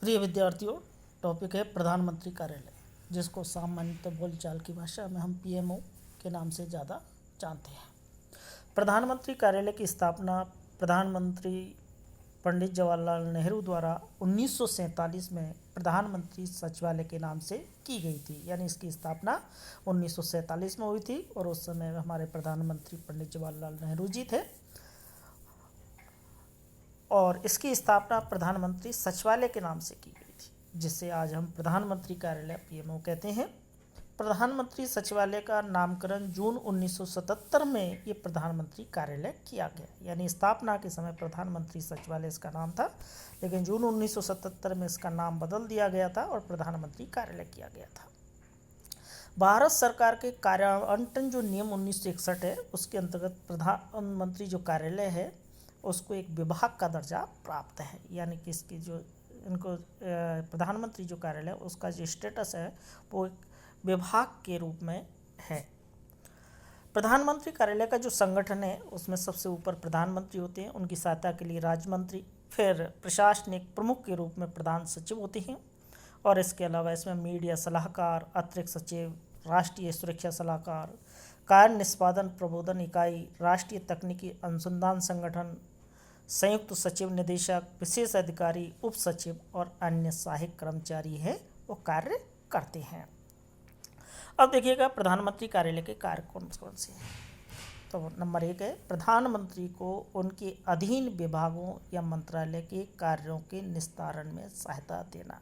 प्रिय विद्यार्थियों, टॉपिक है प्रधानमंत्री कार्यालय, जिसको सामान्यतः बोलचाल की भाषा में हम पीएमओ के नाम से ज़्यादा जानते हैं। प्रधानमंत्री कार्यालय की स्थापना प्रधानमंत्री पंडित जवाहरलाल नेहरू द्वारा 1947 में प्रधानमंत्री सचिवालय के नाम से की गई थी। यानी इसकी स्थापना 1947 में हुई थी और उस समय हमारे प्रधानमंत्री पंडित जवाहरलाल नेहरू जी थे और इसकी स्थापना प्रधानमंत्री सचिवालय के नाम से की गई थी, जिसे आज हम प्रधानमंत्री कार्यालय पीएमओ कहते हैं। प्रधानमंत्री सचिवालय का नामकरण जून 1977 में ये प्रधानमंत्री कार्यालय किया गया। यानी स्थापना के समय प्रधानमंत्री सचिवालय इसका नाम था, लेकिन जून 1977 में इसका नाम बदल दिया गया था और प्रधानमंत्री कार्यालय किया गया था। भारत सरकार के कार्यावंटन जो नियम 1961 है, उसके अंतर्गत प्रधानमंत्री जो कार्यालय है उसको एक विभाग का दर्जा प्राप्त है। यानी कि इसकी जो इनको प्रधानमंत्री जो कार्यालय है उसका जो स्टेटस है वो एक विभाग के रूप में है। प्रधानमंत्री कार्यालय का जो संगठन है उसमें सबसे ऊपर प्रधानमंत्री होते हैं, उनकी सहायता के लिए राज्य मंत्री, फिर प्रशासनिक प्रमुख के रूप में प्रधान सचिव होते हैं और इसके अलावा इसमें मीडिया सलाहकार, अतिरिक्त सचिव, राष्ट्रीय सुरक्षा सलाहकार, कार्य निष्पादन प्रबोधन इकाई, राष्ट्रीय तकनीकी अनुसंधान संगठन, संयुक्त सचिव, निदेशक, विशेष अधिकारी, उप सचिव और अन्य सहायक कर्मचारी हैं वो कार्य करते हैं। अब देखिएगा प्रधानमंत्री कार्यालय के कार्य कौन कौन से हैं। तो नंबर 1 है प्रधानमंत्री को उनके अधीन विभागों या मंत्रालय के कार्यों के निस्तारण में सहायता देना।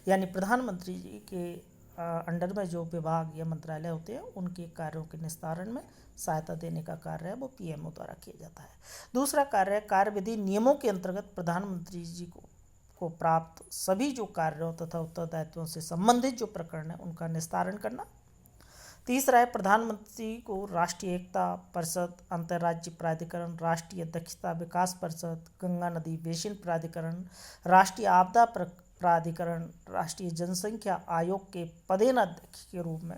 यानी प्रधानमंत्री जी के अंडर में जो विभाग या मंत्रालय होते हैं उनके कार्यों के निस्तारण में सहायता देने का कार्य है वो पीएमओ द्वारा किया जाता है। दूसरा कार्य है कार्यविधि नियमों के अंतर्गत प्रधानमंत्री जी को प्राप्त सभी जो कार्यों तथा उत्तरदायित्वों से संबंधित जो प्रकरण है उनका निस्तारण करना। तीसरा है प्रधानमंत्री को राष्ट्रीय एकता परिषद, अंतर्राज्यीय प्राधिकरण, राष्ट्रीय दक्षता विकास परिषद, गंगा नदी बेसिन प्राधिकरण, राष्ट्रीय आपदा प्राधिकरण, राष्ट्रीय जनसंख्या आयोग के पदेनाध्यक्ष के रूप में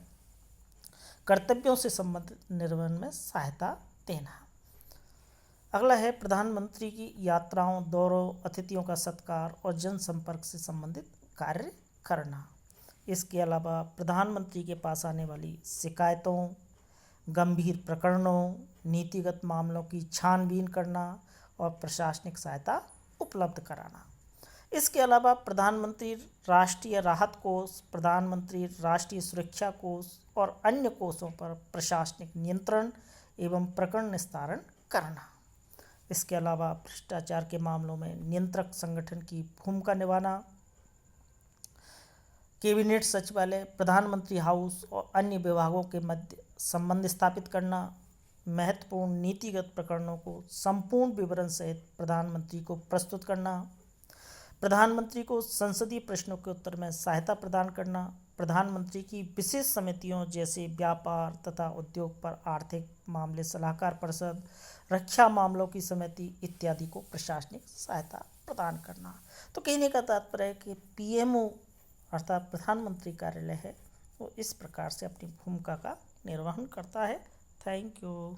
कर्तव्यों से संबंधित निर्वहन में सहायता देना। अगला है प्रधानमंत्री की यात्राओं, दौरों, अतिथियों का सत्कार और जनसंपर्क से संबंधित कार्य करना। इसके अलावा प्रधानमंत्री के पास आने वाली शिकायतों, गंभीर प्रकरणों, नीतिगत मामलों की छानबीन करना और प्रशासनिक सहायता उपलब्ध कराना। इसके अलावा प्रधानमंत्री राष्ट्रीय राहत कोष, प्रधानमंत्री राष्ट्रीय सुरक्षा कोष और अन्य कोषों पर प्रशासनिक नियंत्रण एवं प्रकरण निस्तारण करना। इसके अलावा भ्रष्टाचार के मामलों में नियंत्रक संगठन की भूमिका निभाना, कैबिनेट सचिवालय, प्रधानमंत्री हाउस और अन्य विभागों के मध्य संबंध स्थापित करना, महत्वपूर्ण नीतिगत प्रकरणों को संपूर्ण विवरण सहित प्रधानमंत्री को प्रस्तुत करना, प्रधानमंत्री को संसदीय प्रश्नों के उत्तर में सहायता प्रदान करना, प्रधानमंत्री की विशेष समितियों जैसे व्यापार तथा उद्योग पर आर्थिक मामले सलाहकार परिषद, रक्षा मामलों की समिति इत्यादि को प्रशासनिक सहायता प्रदान करना। तो कहने का तात्पर्य है कि पीएमओ अर्थात प्रधानमंत्री कार्यालय है वो इस प्रकार से अपनी भूमिका का निर्वहन करता है। Thank you.